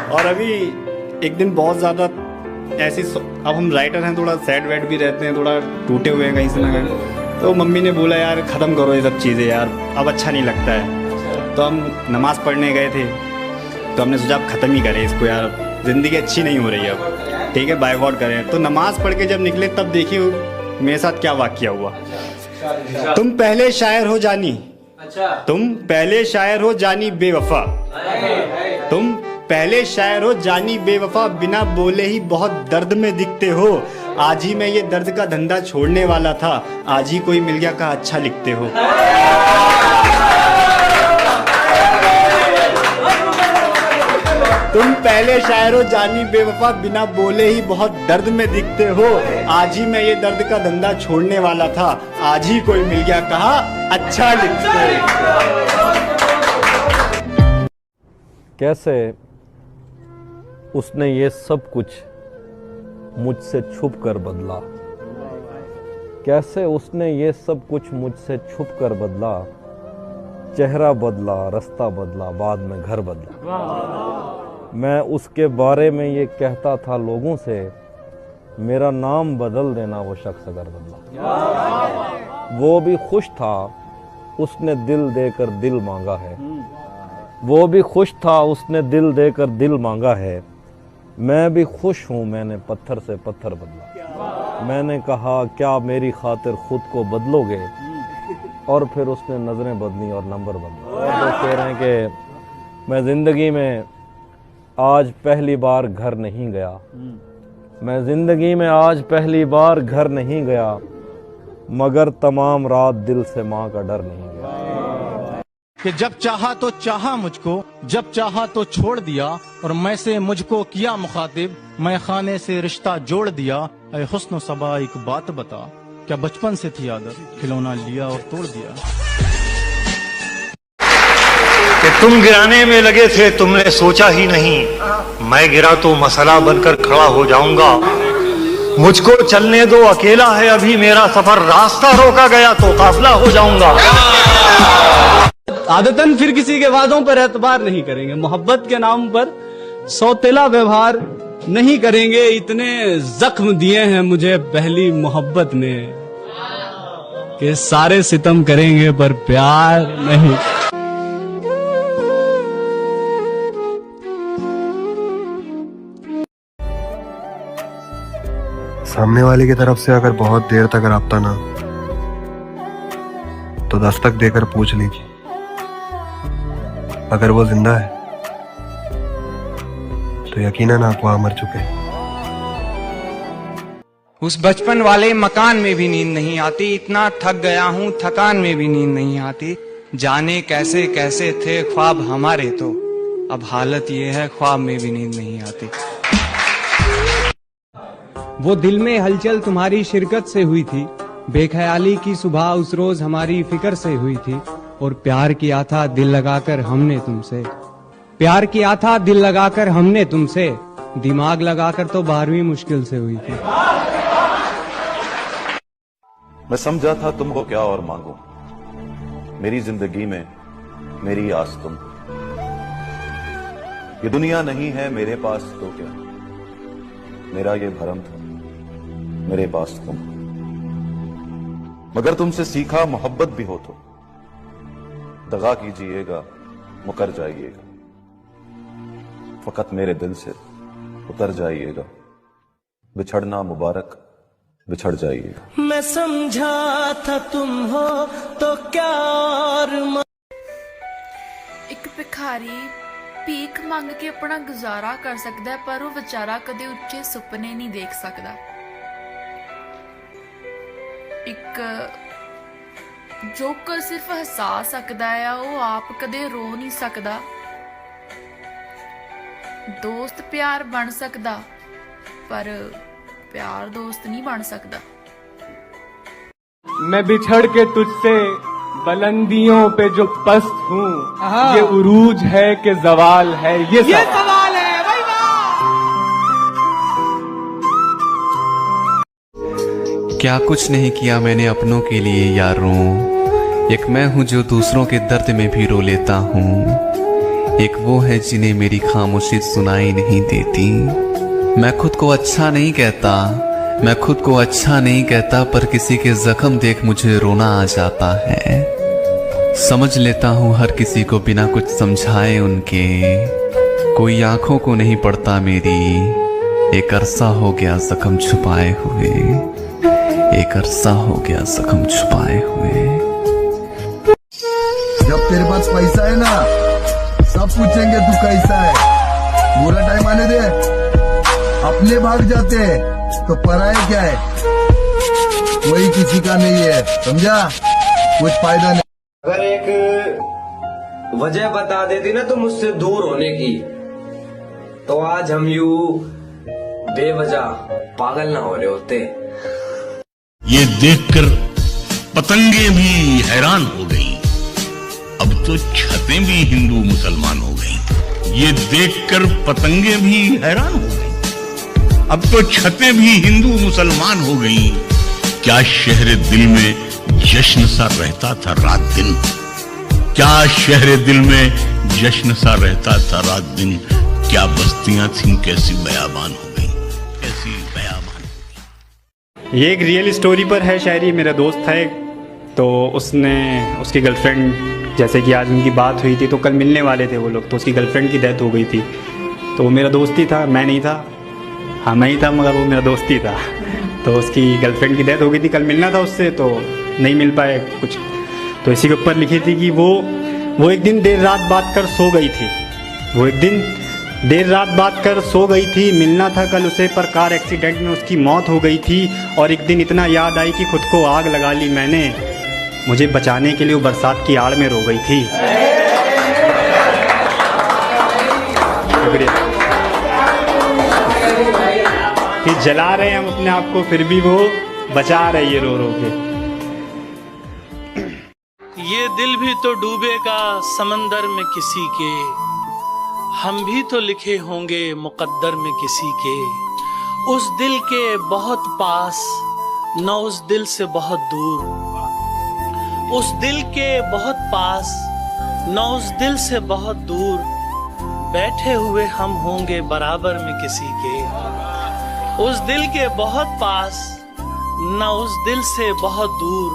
और अभी एक दिन बहुत ज़्यादा ऐसी, अब हम राइटर हैं, थोड़ा सैड वैड भी रहते हैं, थोड़ा टूटे हुए हैं कहीं से ना कहीं। तो मम्मी ने बोला यार ख़त्म करो ये सब चीज़ें यार, अब अच्छा नहीं लगता है। तो हम नमाज़ पढ़ने गए थे, तो हमने सोचा अब ख़त्म ही करें इसको यार, ज़िंदगी अच्छी नहीं हो रही है अब, ठीक है बाय गॉड करें। तो नमाज़ पढ़ के जब निकले तब देखिए मेरे साथ क्या वाक़या हुआ। तुम पहले शायर हो जानी, तुम पहले शायर हो जानी बेवफा, तुम पहले शायर हो जानी बेवफा, बिना बोले ही बहुत दर्द में दिखते हो। आज ही मैं ये दर्द का धंधा छोड़ने वाला था, आज ही कोई मिल गया कहा अच्छा लिखते हो। तुम पहले शायर हो जानी बेवफा, बिना बोले ही बहुत दर्द में दिखते हो। आज ही मैं ये दर्द का धंधा छोड़ने वाला था, आज ही कोई मिल गया कहा अच्छा लिखते हो। कैसे उसने ये सब कुछ मुझसे छुप कर बदला, कैसे उसने ये सब कुछ मुझसे छुप कर बदला। चेहरा बदला, रास्ता बदला, बाद में घर बदला। मैं उसके बारे में ये कहता था लोगों से, मेरा नाम बदल देना वो शख्स अगर बदला। वो भी खुश था, उसने दिल देकर दिल मांगा है। वो भी खुश था, उसने दिल देकर दिल मांगा है। मैं भी खुश हूँ, मैंने पत्थर से पत्थर बदला। मैंने कहा क्या मेरी खातिर खुद को बदलोगे, और फिर उसने नज़रें बदली और नंबर बदला। वो कह रहे हैं कि मैं ज़िंदगी में आज पहली बार घर नहीं गया, मैं ज़िंदगी में आज पहली बार घर नहीं गया, मगर तमाम रात दिल से माँ का डर नहीं गया। कि जब चाहा तो चाहा मुझको, जब चाहा तो छोड़ दिया, और मैं से मुझको किया मुखातिब, मैं खाने से रिश्ता जोड़ दिया। ऐ हुस्न सबा एक बात बता, क्या बचपन से थी आदत, खिलौना लिया और तोड़ दिया। कि तुम गिराने में लगे थे, तुमने सोचा ही नहीं, मैं गिरा तो मसला बनकर खड़ा हो जाऊंगा। मुझको चलने दो, अकेला है अभी मेरा सफर, रास्ता रोका गया तो काफिला हो जाऊंगा। आदतन फिर किसी के वादों पर एतबार नहीं करेंगे, मोहब्बत के नाम पर सौतेला व्यवहार नहीं करेंगे। इतने जख्म दिए हैं मुझे पहली मोहब्बत ने, कि सारे सितम करेंगे पर प्यार नहीं। सामने वाले की तरफ से अगर बहुत देर तक राब्ता ना, तो दस्तक देकर पूछ लीजिए, अगर वो जिंदा है तो यकीनन आप वहां मर चुके हैं। उस बचपन वाले मकान में भी नींद नहीं आती, इतना थक गया हूँ थकान में भी नींद नहीं आती। जाने कैसे कैसे थे ख्वाब हमारे, तो अब हालत ये है ख्वाब में भी नींद नहीं आती। वो दिल में हलचल तुम्हारी शिरकत से हुई थी, बेख्याली की सुबह उस रोज हमारी फिक्र से हुई थी। और प्यार किया था दिल लगाकर हमने तुमसे, प्यार किया था दिल लगाकर हमने तुमसे, दिमाग लगाकर तो 12वीं मुश्किल से हुई थी। मैं समझा था तुम हो क्या और मांगो, मेरी जिंदगी में मेरी आस तुम। ये दुनिया नहीं है मेरे पास तो क्या, मेरा ये भरम था मेरे पास तुम। मगर तुमसे सीखा मोहब्बत भी हो तो दगा कीजिएगा, मुकर जाइएगा, फकत मेरे दिल से उतर जाइएगा, बिछड़ना मुबारक बिछड़ जाइएगा। मैं समझा था तुम हो तो क्या और एक भिखारी भीख मंग के अपना गुजारा कर सकता है, पर वो बेचारा कदे उच्चे सुपने नहीं देख सकता। एक जोकर सिर्फ हसा सकता है, वो आप कदे रो नहीं सकता। दोस्त प्यार बन सकता, पर प्यार दोस्त नहीं बन सकता। मैं बिछड़ के तुझसे बुलंदियों पे जो पस्त हूँ, ये उरूज है कि जवाल है, ये सवाल है। क्या कुछ नहीं किया मैंने अपनों के लिए यारों, एक मैं हूँ जो दूसरों के दर्द में भी रो लेता हूँ। एक वो है जिन्हें मेरी खामोशी सुनाई नहीं देती। मैं खुद को अच्छा नहीं कहता, मैं खुद को अच्छा नहीं कहता, पर किसी के जख्म देख मुझे रोना आ जाता है। समझ लेता हूँ हर किसी को बिना कुछ समझाए उनके, कोई आंखों को नहीं पड़ता मेरी। एक अरसा हो गया जख्म छुपाए हुए, एक अरसा हो गया जख्म छुपाए हुए। जब तेरे पास पैसा है ना, सब पूछेंगे तू कैसा है। बुरा टाइम आने दे, अपने भाग जाते हैं तो पराये क्या है, कोई किसी का नहीं है, समझा? कुछ फायदा नहीं। अगर एक वजह बता देती ना तुम मुझसे दूर होने की, तो आज हम यूं बेवजह पागल ना हो रहे होते। ये देखकर पतंगे भी हैरान हो गई, अब तो छतें भी हिंदू मुसलमान हो गई। ये देखकर पतंगे भी हैरान हो गई, अब तो छतें भी हिंदू मुसलमान हो गई। क्या शहर दिल में जश्न सा रहता था रात दिन, क्या शहर दिल में जश्न सा रहता था रात दिन। क्या बस्तियां थीं कैसी बयाबान हो गई, कैसी बयाबान हो गई। ये एक रियल स्टोरी पर है शायरी। मेरा दोस्त था एक, तो उसने उसकी गर्लफ्रेंड, जैसे कि आज उनकी बात हुई थी तो कल मिलने वाले थे वो लोग, तो उसकी गर्लफ्रेंड की डेथ हो गई थी। तो वो मेरा दोस्त ही था, मैं नहीं था। हाँ मैं ही था मगर वो मेरा दोस्त ही था। तो उसकी गर्लफ्रेंड की डेथ हो गई थी, कल मिलना था उससे, तो नहीं मिल पाए कुछ। तो इसी के ऊपर लिखी थी कि वो एक दिन देर रात बात कर सो गई थी, वो एक दिन देर रात बात कर सो गई थी। मिलना था कल उसे पर कार एक्सीडेंट में उसकी मौत हो गई थी। और एक दिन इतना याद आई कि खुद को आग लगा ली मैंने, मुझे बचाने के लिए वो बरसात की आड़ में रो गई थी। शुक्रिया। कि जला रहे हैं हम अपने आप को, फिर भी वो बचा रही है रो रो के। ये दिल भी तो डूबेगा समंदर में किसी के, हम भी तो लिखे होंगे मुकद्दर में किसी के। उस दिल के बहुत पास न उस दिल से बहुत दूर, उस दिल के बहुत पास न उस दिल से बहुत दूर, बैठे हुए हम होंगे बराबर में किसी के। उस दिल के बहुत पास न उस दिल से बहुत दूर,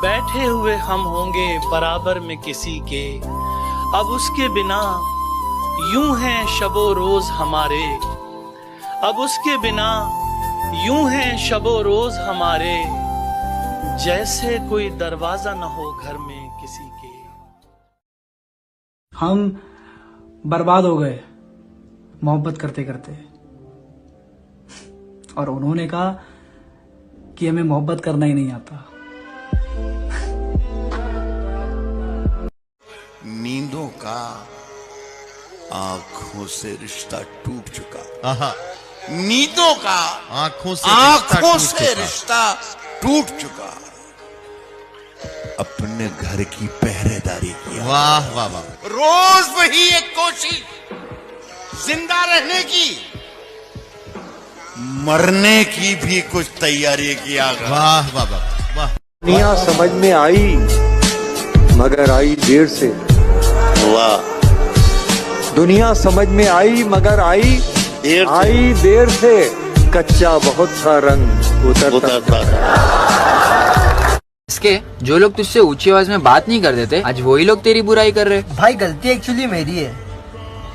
बैठे हुए हम होंगे बराबर में किसी के। अब उसके बिना यूं हैं शबो रोज हमारे, अब उसके बिना यूं हैं शबो रोज हमारे, जैसे कोई दरवाजा न हो घर में किसी के। हम बर्बाद हो गए मोहब्बत करते करते, और उन्होंने कहा कि हमें मोहब्बत करना ही नहीं आता। नींदों का आंखों से रिश्ता टूट चुका, नींदों का आंखों से रिश्ता टूट चुका। अपने घर की पहरेदारी किया, वाह वाह वाह। रोज वही एक कोशिश जिंदा रहने की, मरने की भी कुछ तैयारी किया, वाह वाह वाह। दुनिया समझ में आई मगर आई देर से, वाह। दुनिया समझ में आई मगर आई देर से, कच्चा बहुत सा रंग उतरता। इसके जो लोग तुझसे ऊंची आवाज में बात नहीं कर देते, आज वही लोग तेरी बुराई कर रहे। भाई गलती एक्चुअली मेरी है,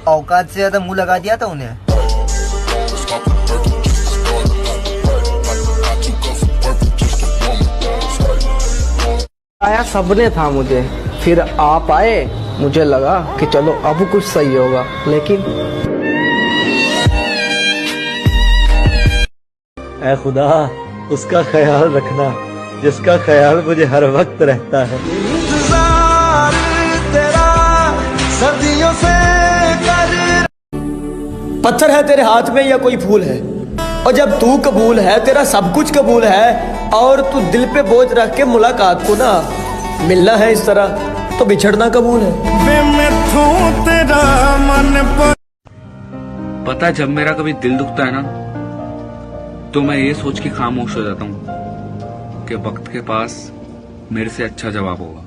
औकात से ज्यादा मुंह लगा दिया था उन्हें। आया सबने था मुझे, फिर आप आए, मुझे लगा कि चलो अब कुछ सही होगा, लेकिन ऐ खुदा उसका ख्याल रखना जिसका ख्याल मुझे हर वक्त रहता है। तेरा सर्दियों से पत्थर है तेरे हाथ में या कोई फूल है, और जब तू कबूल है तेरा सब कुछ कबूल है, और तू दिल पे बोझ रख के मुलाकात को ना मिलना है इस तरह, तो बिछड़ना कबूल है। तेरा मन पता, जब मेरा कभी दिल दुखता है ना, तो मैं ये सोच के खामोश हो जाता हूँ कि वक्त के पास मेरे से अच्छा जवाब होगा।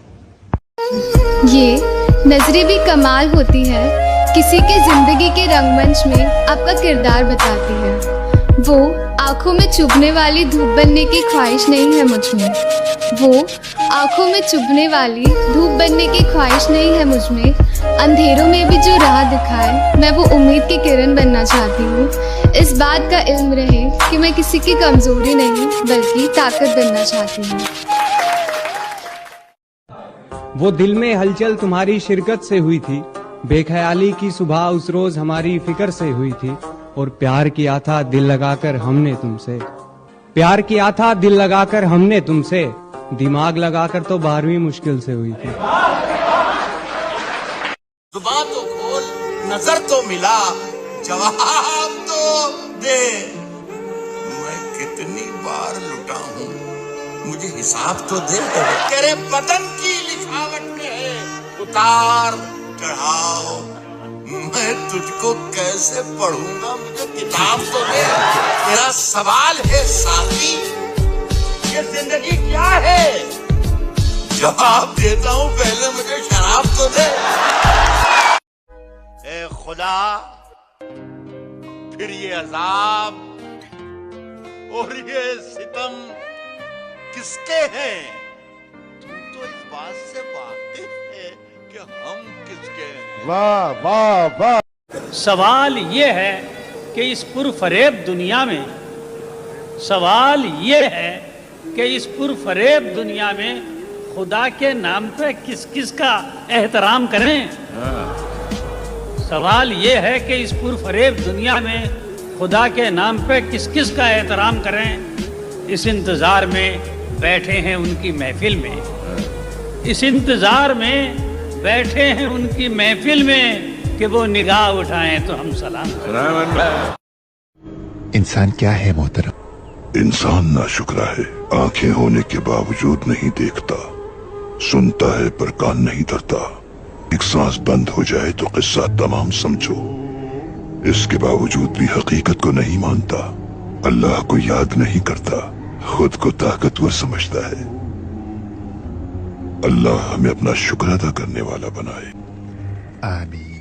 ये नजरें भी कमाल होती है, किसी के जिंदगी के रंगमंच में आपका किरदार बताती है। वो आंखों में चुभने वाली धूप बनने की ख्वाहिश नहीं है मुझमें, वो आंखों में चुभने वाली धूप बनने की ख्वाहिश नहीं है मुझमें। अंधेरों में भी जो राह दिखाए, मैं वो उम्मीद की किरण बनना चाहती हूँ। इस बात का इल्म रहे कि मैं किसी की कमजोरी नहीं बल्कि ताकत बनना चाहती हूँ। वो दिल में हलचल तुम्हारी शिरकत से हुई थी, बेख्याली की सुबह उस रोज हमारी फिक्र से हुई थी। और प्यार किया था दिल लगाकर हमने तुमसे, प्यार किया था दिल लगाकर हमने तुमसे, दिमाग लगाकर तो 12वीं मुश्किल से हुई थी। जुबान तो खोल, नजर तो मिला, जवाब तो दे। मैं कितनी बार लुटा हूँ, मुझे हिसाब तो दे। तेरे बदन की लिखावट में है उतार चढ़ाव, मैं तुझको कैसे पढ़ूंगा, मुझे किताब तो दे। तेरा सवाल है साथी, ये जिंदगी क्या है, जवाब देता हूँ, पहले मुझे शराब तो दे। ए खुदा, फिर ये अजाब और ये सितम किसके हैं? तू तो इस बात से वाकिफ है कि हम किसके हैं। वाह वाह वाह। सवाल ये है कि इस पुरफरेब दुनिया में, सवाल ये है कि इस पुरफरेब दुनिया में खुदा के नाम पे किस किस का एहतराम करें। सवाल ये है कि इस पुरफरेब दुनिया में खुदा के नाम पे किस किस का एहतराम करें। इस इंतज़ार में बैठे हैं उनकी महफिल में, इस इंतज़ार में बैठे हैं उनकी महफिल में कि वो निगाह उठाएं तो हम सलाम करें। इंसान क्या है मोहतरम? इंसान नाशुक्रा है, आंखें होने के बावजूद नहीं देखता, सुनता है पर कान नहीं धरता। एक सांस बंद हो जाए तो किस्सा तमाम समझो, इसके बावजूद भी हकीकत को नहीं मानता, अल्लाह को याद नहीं करता, खुद को ताकतवर समझता है। अल्लाह हमें अपना शुक्र अदा करने वाला बनाए। आमीन।